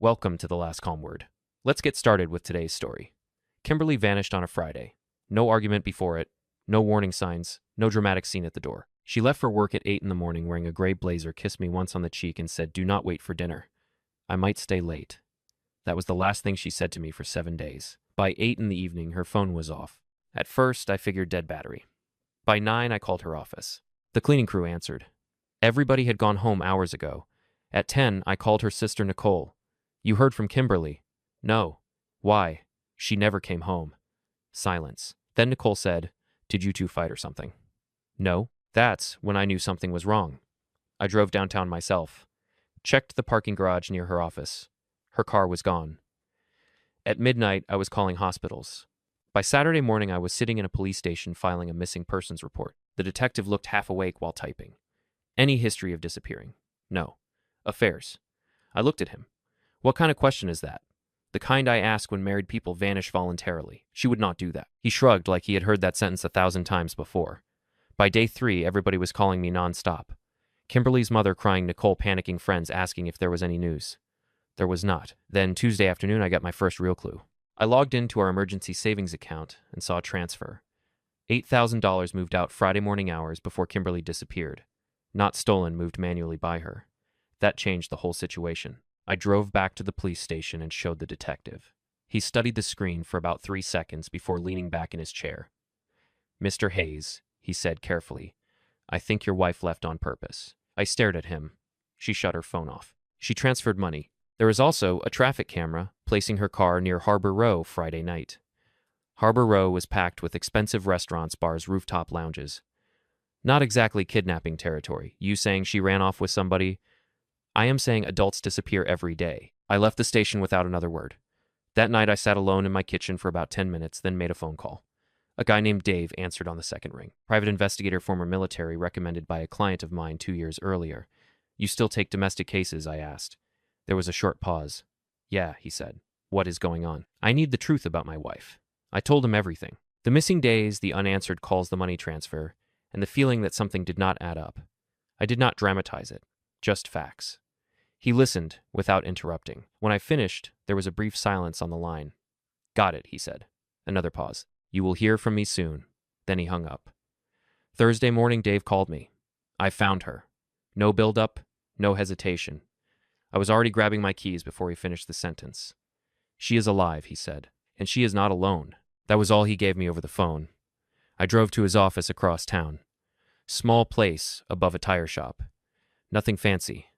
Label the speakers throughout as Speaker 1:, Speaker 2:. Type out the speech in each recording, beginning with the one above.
Speaker 1: Welcome to The Last Calm Word. Let's get started with today's story. Kimberly vanished on a Friday. No argument before it, no warning signs, no dramatic scene at the door. She left for work at 8 in the morning wearing a gray blazer, kissed me once on the cheek, and said, "Do not wait for dinner. I might stay late." That was the last thing she said to me for 7 days. By 8 in the evening, her phone was off. At first, I figured dead battery. By 9, I called her office. The cleaning crew answered. Everybody had gone home hours ago. At 10, I called her sister Nicole. "You heard from Kimberly?" "No." "Why? She never came home." Silence. Then Nicole said, "Did you two fight or something?" "No." That's when I knew something was wrong. I drove downtown myself. Checked the parking garage near her office. Her car was gone. At midnight, I was calling hospitals. By Saturday morning, I was sitting in a police station filing a missing persons report. The detective looked half awake while typing. Any history of disappearing? No. Affairs. I looked at him. What kind of question is that? The kind I ask when married people vanish voluntarily. She would not do that. He shrugged like he had heard that sentence 1,000 times before. By day 3, everybody was calling me nonstop. Kimberly's mother crying, Nicole panicking, friends asking if there was any news. There was not. Then Tuesday afternoon, I got my first real clue. I logged into our emergency savings account and saw a transfer. $8,000 moved out Friday morning hours before Kimberly disappeared. Not stolen, moved manually by her. That changed the whole situation. I drove back to the police station and showed the detective. He studied the screen for about 3 seconds before leaning back in his chair. "Mr. Hayes," he said carefully, "I think your wife left on purpose." I stared at him. She shut her phone off. She transferred money. There was also a traffic camera placing her car near Harbor Row Friday night. Harbor Row was packed with expensive restaurants, bars, rooftop lounges. Not exactly kidnapping territory. You saying she ran off with somebody? I am saying adults disappear every day. I left the station without another word. That night I sat alone in my kitchen for about 10 minutes, then made a phone call. A guy named Dave answered on the second ring. Private investigator, former military, recommended by a client of mine 2 years earlier. "You still take domestic cases?" I asked. There was a short pause. "Yeah," he said. "What is going on?" "I need the truth about my wife." I told him everything. The missing days, the unanswered calls, the money transfer, and the feeling that something did not add up. I did not dramatize it, just facts. He listened without interrupting. When I finished, there was a brief silence on the line. "Got it," he said. Another pause. "You will hear from me soon." Then he hung up. Thursday morning, Dave called me. I found her. No build-up, no hesitation. I was already grabbing my keys before he finished the sentence. "She is alive," he said, "and she is not alone." That was all he gave me over the phone. I drove to his office across town. Small place above a tire shop. Nothing fancy.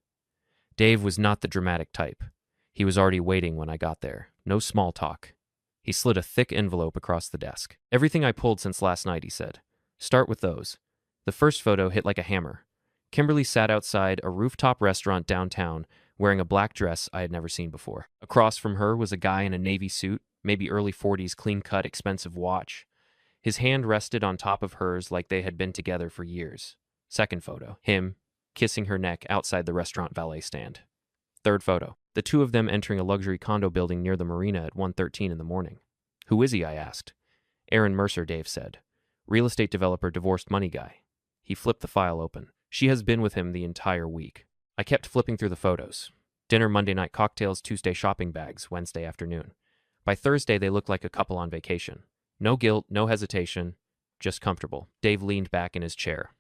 Speaker 1: Dave was not the dramatic type. He was already waiting when I got there. No small talk. He slid a thick envelope across the desk. "Everything I pulled since last night," he said. "Start with those." The first photo hit like a hammer. Kimberly sat outside a rooftop restaurant downtown, wearing a black dress I had never seen before. Across from her was a guy in a navy suit, maybe early 40s, clean-cut, expensive watch. His hand rested on top of hers like they had been together for years. Second photo, him, kissing her neck outside the restaurant valet stand. Third photo, the two of them entering a luxury condo building near the marina at 1:13 in the morning. "Who is he?" I asked. "Aaron Mercer," Dave said. "Real estate developer, divorced money guy." He flipped the file open. "She has been with him the entire week." I kept flipping through the photos. Dinner Monday night, cocktails Tuesday, shopping bags Wednesday afternoon. By Thursday, they looked like a couple on vacation. No guilt, no hesitation, just comfortable. Dave leaned back in his chair.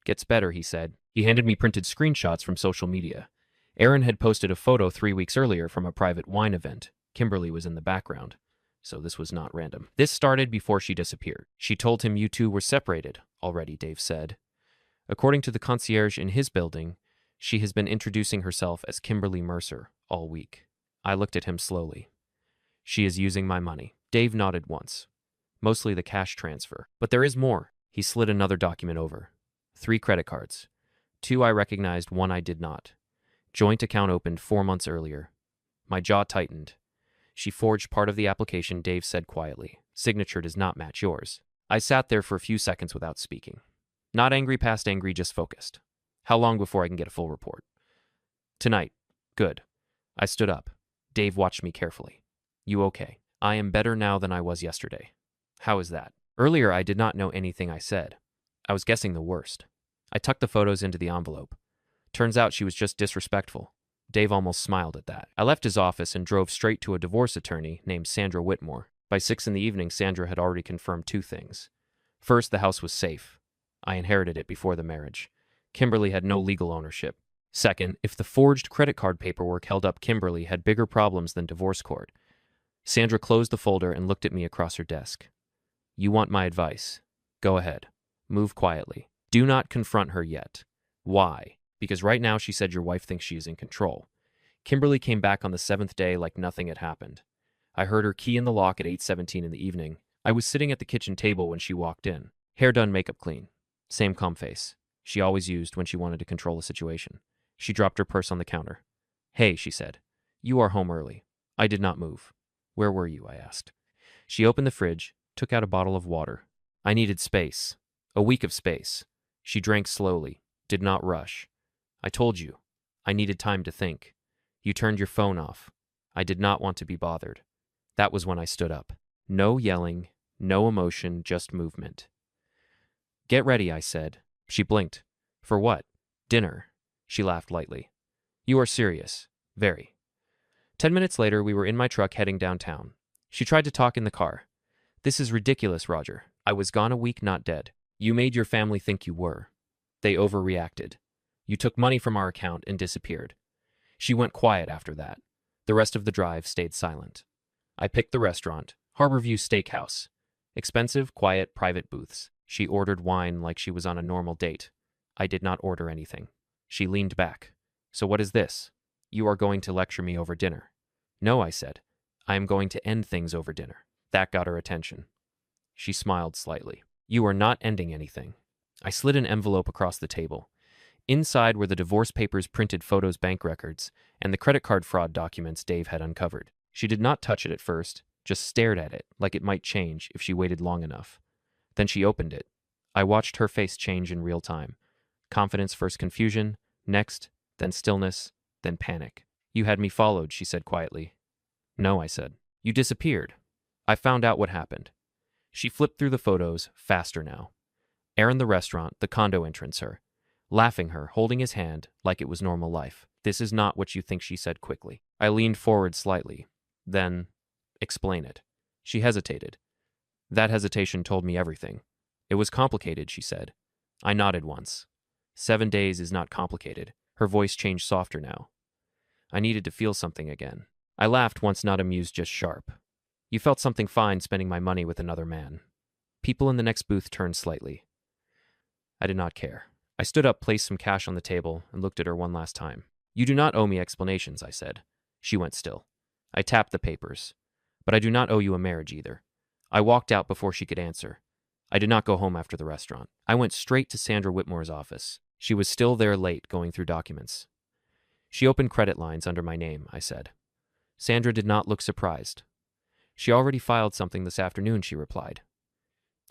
Speaker 1: "Gets better," he said. He handed me printed screenshots from social media. Aaron had posted a photo 3 weeks earlier from a private wine event. Kimberly was in the background, so this was not random. "This started before she disappeared. She told him you two were separated already," Dave said. "According to the concierge in his building, she has been introducing herself as Kimberly Mercer all week." I looked at him slowly. "She is using my money." Dave nodded once. "Mostly the cash transfer. But there is more." He slid another document over. 3 credit cards. 2 I recognized, 1 I did not. Joint account opened 4 months earlier. My jaw tightened. "She forged part of the application," Dave said quietly. "Signature does not match yours." I sat there for a few seconds without speaking. Not angry past angry, just focused. How long before I can get a full report? "Tonight." "Good." I stood up. Dave watched me carefully. "You okay?" "I am better now than I was yesterday." "How is that?" "Earlier I did not know anything I said. I was guessing the worst." I tucked the photos into the envelope. "Turns out she was just disrespectful." Dave almost smiled at that. I left his office and drove straight to a divorce attorney named Sandra Whitmore. By 6 in the evening, Sandra had already confirmed two things. First, the house was safe. I inherited it before the marriage. Kimberly had no legal ownership. Second, if the forged credit card paperwork held up Kimberly had bigger problems than divorce court. Sandra closed the folder and looked at me across her desk. You want my advice? Go ahead. Move quietly. Do not confront her yet. Why? Because right now she said your wife thinks she is in control. Kimberly came back on the 7th day like nothing had happened. I heard her key in the lock at 8:17 in the evening. I was sitting at the kitchen table when she walked in. Hair done, makeup clean. Same calm face she always used when she wanted to control a situation. She dropped her purse on the counter. Hey, she said. You are home early. I did not move. Where were you? I asked. She opened the fridge, took out a bottle of water. I needed space. A week of space. She drank slowly, did not rush. I told you. I needed time to think. You turned your phone off. I did not want to be bothered. That was when I stood up. No yelling, no emotion, just movement. Get ready, I said. She blinked. For what? Dinner. She laughed lightly. You are serious. Very. 10 minutes later, we were in my truck heading downtown. She tried to talk in the car. This is ridiculous, Roger. I was gone a week, not dead. You made your family think you were. They overreacted. You took money from our account and disappeared. She went quiet after that. The rest of the drive stayed silent. I picked the restaurant, Harborview Steakhouse. Expensive, quiet, private booths. She ordered wine like she was on a normal date. I did not order anything. She leaned back. So what is this? You are going to lecture me over dinner. No, I said. I am going to end things over dinner. That got her attention. She smiled slightly. You are not ending anything. I slid an envelope across the table. Inside were the divorce papers, printed photos, bank records, and the credit card fraud documents Dave had uncovered. She did not touch it at first, just stared at it like it might change if she waited long enough. Then she opened it. I watched her face change in real time. Confidence, first confusion, next, then stillness, then panic. You had me followed, she said quietly. No, I said. You disappeared. I found out what happened. She flipped through the photos, faster now. Aaron, the restaurant, the condo entrance, her. Laughing her, holding his hand like it was normal life. This is not what you think, she said quickly. I leaned forward slightly. Then, explain it. She hesitated. That hesitation told me everything. It was complicated, she said. I nodded once. 7 days is not complicated. Her voice changed softer now. I needed to feel something again. I laughed once, not amused, just sharp. You felt something fine spending my money with another man. People in the next booth turned slightly. I did not care. I stood up, placed some cash on the table, and looked at her one last time. You do not owe me explanations, I said. She went still. I tapped the papers. But I do not owe you a marriage either. I walked out before she could answer. I did not go home after the restaurant. I went straight to Sandra Whitmore's office. She was still there late, going through documents. She opened credit lines under my name, I said. Sandra did not look surprised. She already filed something this afternoon, she replied.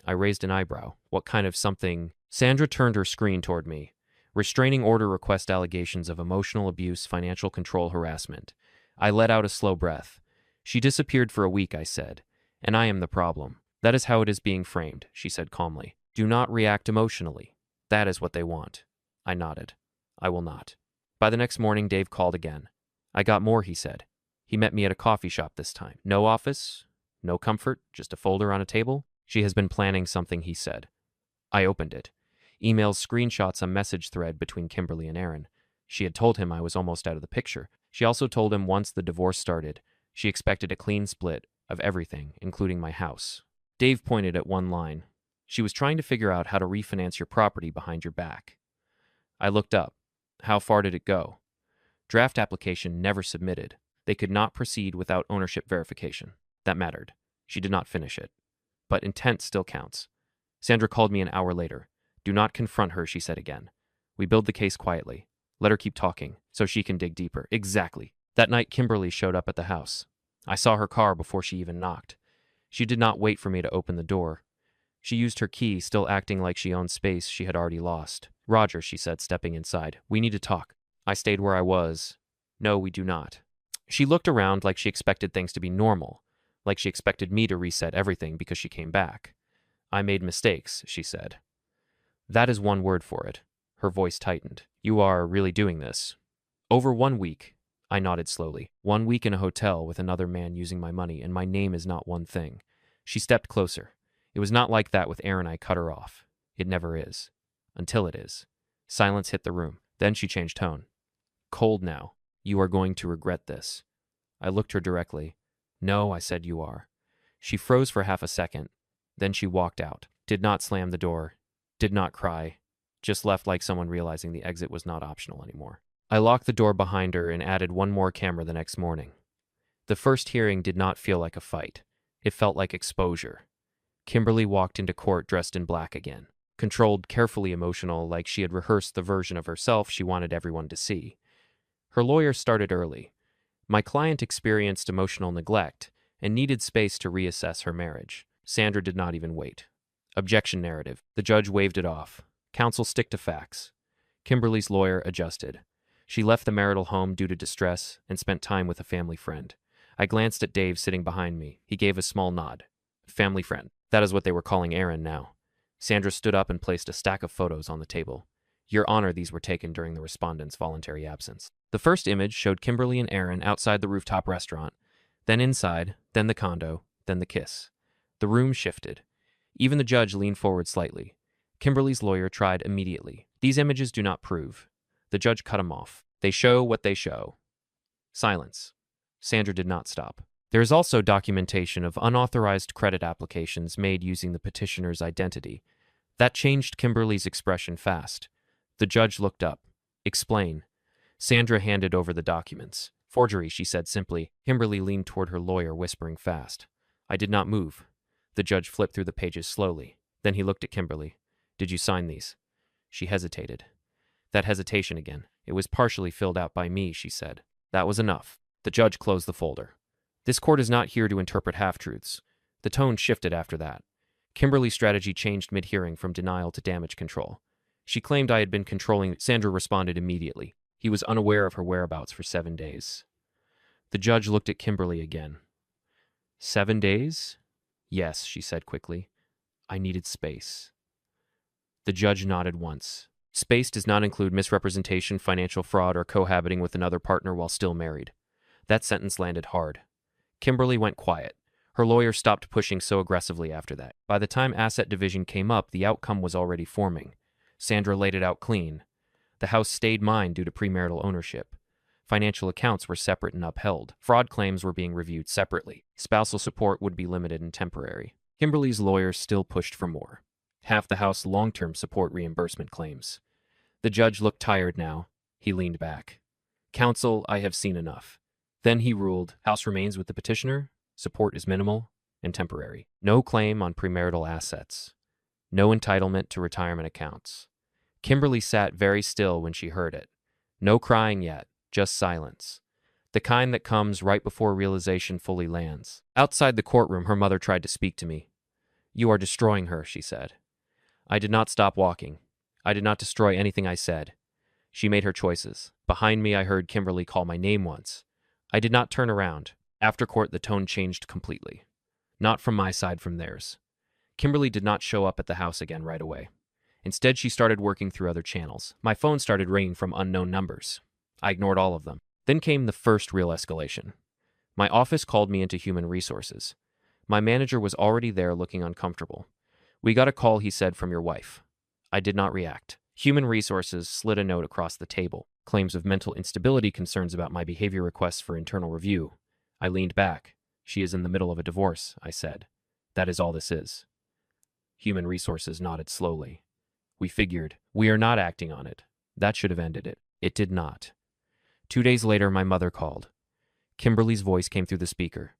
Speaker 1: I raised an eyebrow. What kind of something? Sandra turned her screen toward me. Restraining order request, allegations of emotional abuse, financial control, harassment. I let out a slow breath. She disappeared for a week, I said, and I am the problem. That is how it is being framed, she said calmly. Do not react emotionally. That is what they want. I nodded. I will not. By the next morning, Dave called again. I got more, he said. He met me at a coffee shop this time. No office, no comfort, just a folder on a table. She has been planning something, he said. I opened it. Emails, screenshots, a message thread between Kimberly and Aaron. She had told him I was almost out of the picture. She also told him once the divorce started, she expected a clean split of everything, including my house. Dave pointed at one line. She was trying to figure out how to refinance your property behind your back. I looked up. How far did it go? Draft application never submitted. They could not proceed without ownership verification. That mattered. She did not finish it. But intent still counts. Sandra called me an hour later. Do not confront her, she said again. We build the case quietly. Let her keep talking, so she can dig deeper. Exactly. That night, Kimberly showed up at the house. I saw her car before she even knocked. She did not wait for me to open the door. She used her key, still acting like she owned space she had already lost. Roger, she said, stepping inside. We need to talk. I stayed where I was. No, we do not. She looked around like she expected things to be normal, like she expected me to reset everything because she came back. I made mistakes, she said. That is one word for it. Her voice tightened. You are really doing this. Over 1 week, I nodded slowly. 1 week in a hotel with another man using my money, and my name is not one thing. She stepped closer. It was not like that with Aaron. I cut her off. It never is. Until it is. Silence hit the room. Then she changed tone. Cold now. You are going to regret this. I looked her directly. No, I said, you are. She froze for half a second. Then she walked out. Did not slam the door. Did not cry. Just left like someone realizing the exit was not optional anymore. I locked the door behind her and added one more camera the next morning. The first hearing did not feel like a fight. It felt like exposure. Kimberly walked into court dressed in black again. Controlled, carefully emotional, like she had rehearsed the version of herself she wanted everyone to see. Her lawyer started early. My client experienced emotional neglect and needed space to reassess her marriage. Sandra did not even wait. Objection narrative. The judge waved it off. Counsel stick to facts. Kimberly's lawyer adjusted. She left the marital home due to distress and spent time with a family friend. I glanced at Dave sitting behind me. He gave a small nod. Family friend. That is what they were calling Aaron now. Sandra stood up and placed a stack of photos on the table. Your Honor, these were taken during the respondent's voluntary absence. The first image showed Kimberly and Aaron outside the rooftop restaurant, then inside, then the condo, then the kiss. The room shifted. Even the judge leaned forward slightly. Kimberly's lawyer tried immediately. These images do not prove. The judge cut him off. They show what they show. Silence. Sandra did not stop. There is also documentation of unauthorized credit applications made using the petitioner's identity. That changed Kimberly's expression fast. The judge looked up. Explain. Sandra handed over the documents. Forgery, she said simply. Kimberly leaned toward her lawyer, whispering fast. I did not move. The judge flipped through the pages slowly. Then he looked at Kimberly. Did you sign these? She hesitated. That hesitation again. It was partially filled out by me, she said. That was enough. The judge closed the folder. This court is not here to interpret half-truths. The tone shifted after that. Kimberly's strategy changed mid-hearing from denial to damage control. She claimed I had been controlling. Sandra responded immediately. He was unaware of her whereabouts for 7 days. The judge looked at Kimberly again. 7 days? Yes, she said quickly. I needed space. The judge nodded once. Space does not include misrepresentation, financial fraud, or cohabiting with another partner while still married. That sentence landed hard. Kimberly went quiet. Her lawyer stopped pushing so aggressively after that. By the time asset division came up, the outcome was already forming. Sandra laid it out clean. The house stayed mine due to premarital ownership. Financial accounts were separate and upheld. Fraud claims were being reviewed separately. Spousal support would be limited and temporary. Kimberly's lawyers still pushed for more. Half the house long-term support reimbursement claims. The judge looked tired now. He leaned back. Counsel, I have seen enough. Then he ruled, house remains with the petitioner, support is minimal and temporary. No claim on premarital assets. No entitlement to retirement accounts. Kimberly sat very still when she heard it. No crying yet, just silence. The kind that comes right before realization fully lands. Outside the courtroom, her mother tried to speak to me. You are destroying her, she said. I did not stop walking. I did not destroy anything I said. She made her choices. Behind me, I heard Kimberly call my name once. I did not turn around. After court, the tone changed completely. Not from my side, from theirs. Kimberly did not show up at the house again right away. Instead, she started working through other channels. My phone started ringing from unknown numbers. I ignored all of them. Then came the first real escalation. My office called me into human resources. My manager was already there looking uncomfortable. We got a call, he said, from your wife. I did not react. Human resources slid a note across the table. Claims of mental instability, concerns about my behavior, requests for internal review. I leaned back. She is in the middle of a divorce, I said. That is all this is. Human resources nodded slowly. We figured. We are not acting on it. That should have ended it. It did not. 2 days later, my mother called. Kimberly's voice came through the speaker.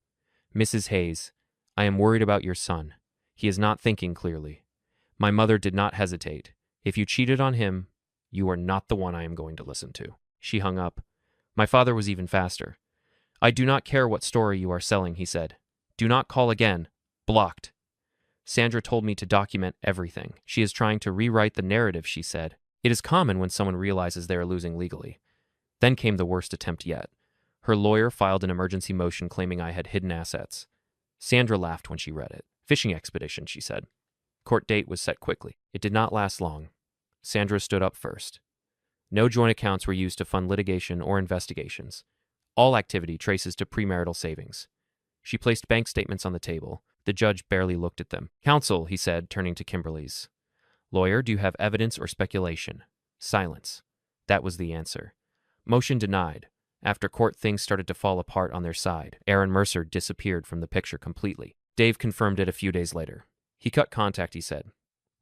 Speaker 1: Mrs. Hayes, I am worried about your son. He is not thinking clearly. My mother did not hesitate. If you cheated on him, you are not the one I am going to listen to. She hung up. My father was even faster. I do not care what story you are selling, he said. Do not call again. Blocked. Sandra told me to document everything. She is trying to rewrite the narrative, she said. It is common when someone realizes they are losing legally. Then came the worst attempt yet. Her lawyer filed an emergency motion claiming I had hidden assets. Sandra laughed when she read it. Fishing expedition, she said. Court date was set quickly. It did not last long. Sandra stood up first. No joint accounts were used to fund litigation or investigations. All activity traces to premarital savings. She placed bank statements on the table. The judge barely looked at them. Counsel, he said, turning to Kimberly's. Lawyer, do you have evidence or speculation? Silence. That was the answer. Motion denied. After court, things started to fall apart on their side. Aaron Mercer disappeared from the picture completely. Dave confirmed it a few days later. He cut contact, he said.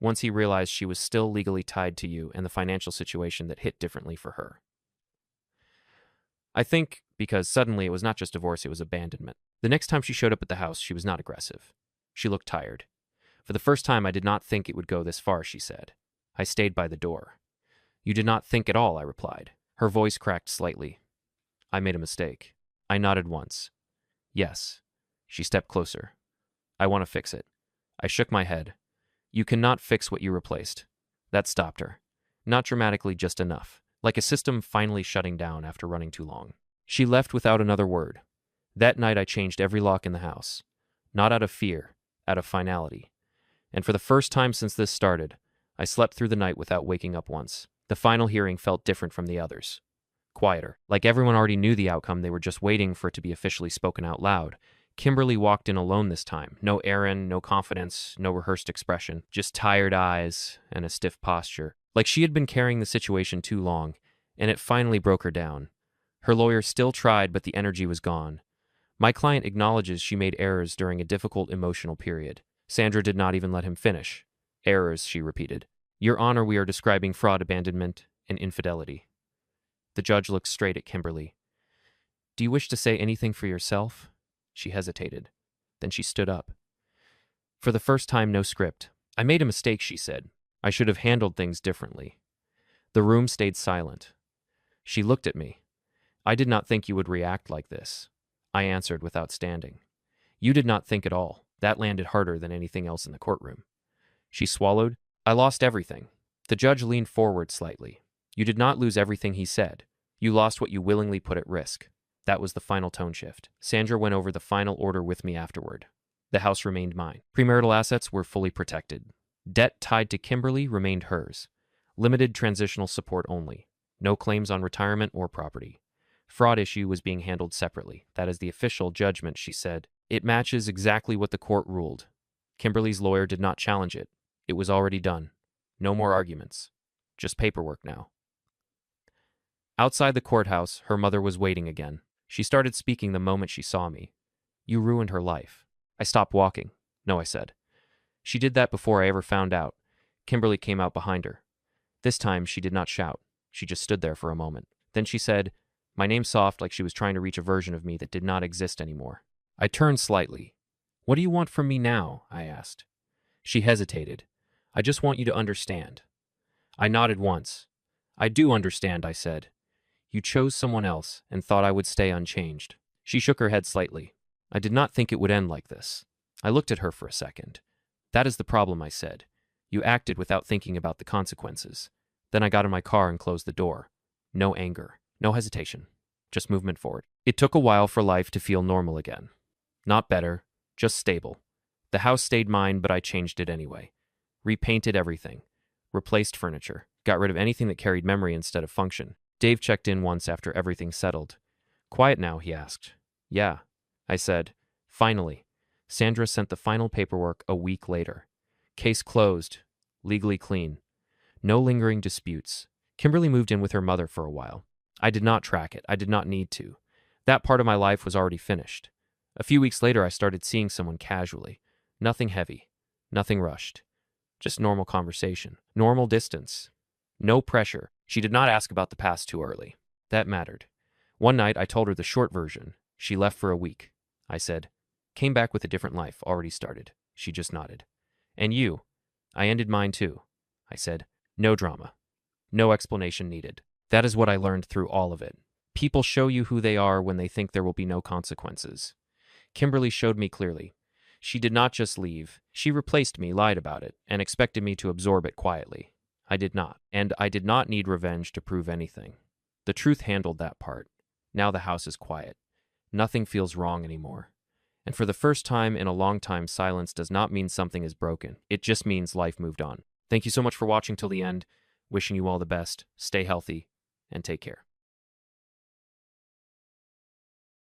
Speaker 1: Once he realized she was still legally tied to you and the financial situation that hit differently for her. I think because suddenly it was not just divorce, it was abandonment. The next time she showed up at the house, she was not aggressive. She looked tired. For the first time, I did not think it would go this far, she said. I stayed by the door. You did not think at all, I replied. Her voice cracked slightly. I made a mistake. I nodded once. Yes. She stepped closer. I want to fix it. I shook my head. You cannot fix what you replaced. That stopped her. Not dramatically, just enough. Like a system finally shutting down after running too long. She left without another word. That night I changed every lock in the house. Not out of fear, out of finality. And for the first time since this started, I slept through the night without waking up once. The final hearing felt different from the others. Quieter. Like everyone already knew the outcome, they were just waiting for it to be officially spoken out loud. Kimberly walked in alone this time. No Aaron, no confidence, no rehearsed expression. Just tired eyes and a stiff posture. Like she had been carrying the situation too long, and it finally broke her down. Her lawyer still tried, but the energy was gone. My client acknowledges she made errors during a difficult emotional period. Sandra did not even let him finish. Errors, she repeated. Your Honor, we are describing fraud, abandonment, and infidelity. The judge looked straight at Kimberly. Do you wish to say anything for yourself? She hesitated. Then she stood up. For the first time, no script. I made a mistake, she said. I should have handled things differently. The room stayed silent. She looked at me. I did not think you would react like this. I answered without standing. You did not think at all. That landed harder than anything else in the courtroom. She swallowed. I lost everything. The judge leaned forward slightly. You did not lose everything, he said. You lost what you willingly put at risk. That was the final tone shift. Sandra went over the final order with me afterward. The house remained mine. Premarital assets were fully protected. Debt tied to Kimberly remained hers. Limited transitional support only. No claims on retirement or property. Fraud issue was being handled separately. That is the official judgment, she said. It matches exactly what the court ruled. Kimberly's lawyer did not challenge it. It was already done. No more arguments. Just paperwork now. Outside the courthouse, her mother was waiting again. She started speaking the moment she saw me. You ruined her life. I stopped walking. No, I said. She did that before I ever found out. Kimberly came out behind her. This time, she did not shout. She just stood there for a moment. Then she said, my name soft, like she was trying to reach a version of me that did not exist anymore. I turned slightly. What do you want from me now? I asked. She hesitated. I just want you to understand. I nodded once. I do understand, I said. You chose someone else and thought I would stay unchanged. She shook her head slightly. I did not think it would end like this. I looked at her for a second. That is the problem, I said. You acted without thinking about the consequences. Then I got in my car and closed the door. No anger, no hesitation, just movement forward. It took a while for life to feel normal again. Not better, just stable. The house stayed mine, but I changed it anyway. Repainted everything. Replaced furniture. Got rid of anything that carried memory instead of function. Dave checked in once after everything settled. Quiet now, he asked. Yeah, I said. Finally. Sandra sent the final paperwork a week later. Case closed. Legally clean. No lingering disputes. Kimberly moved in with her mother for a while. I did not track it. I did not need to. That part of my life was already finished. A few weeks later, I started seeing someone casually. Nothing heavy. Nothing rushed. Just normal conversation. Normal distance. No pressure. She did not ask about the past too early. That mattered. One night, I told her the short version. She left for a week. I said, came back with a different life, already started. She just nodded. And you? I ended mine too. I said, no drama. No explanation needed. That is what I learned through all of it. People show you who they are when they think there will be no consequences. Kimberly showed me clearly. She did not just leave. She replaced me, lied about it, and expected me to absorb it quietly. I did not. And I did not need revenge to prove anything. The truth handled that part. Now the house is quiet. Nothing feels wrong anymore. And for the first time in a long time, silence does not mean something is broken. It just means life moved on. Thank you so much for watching till the end. Wishing you all the best. Stay healthy and take care.